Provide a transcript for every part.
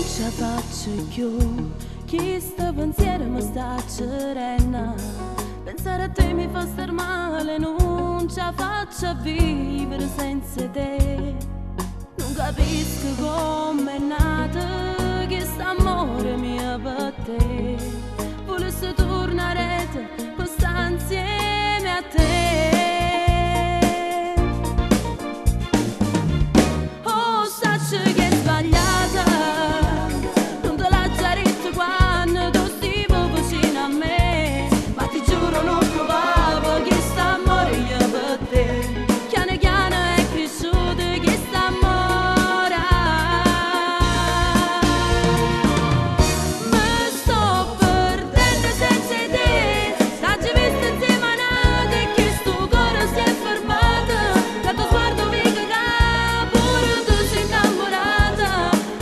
ce faccio più, chi sta pensiero mi sta serena. Pensare a te mi fa star male, non ce faccio vivere senza te. Non capisco come è nato questo amore mio per te. Volessi tornare per stare insieme a te. Oh, sacci che è sbagliata, non te l'ha già detto quando tu stivo vicino a me. Ma ti giuro non provavo questo amore io per te. Chiano chiano è cresciuto questo amore. Mi sto perdendo senza te. Staggi visto insieme a nate e che sto cuore si è fermato. Da tuo sguardo mi caga, pure tu sei innamorata.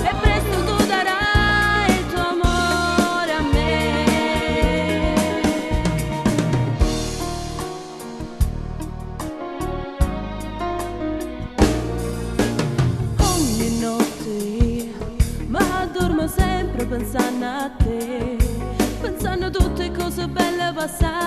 E presto tu darai il tuo amore a me. Ogni notte mi addormo sempre pensando a te, pensando a tutte cose belle passate.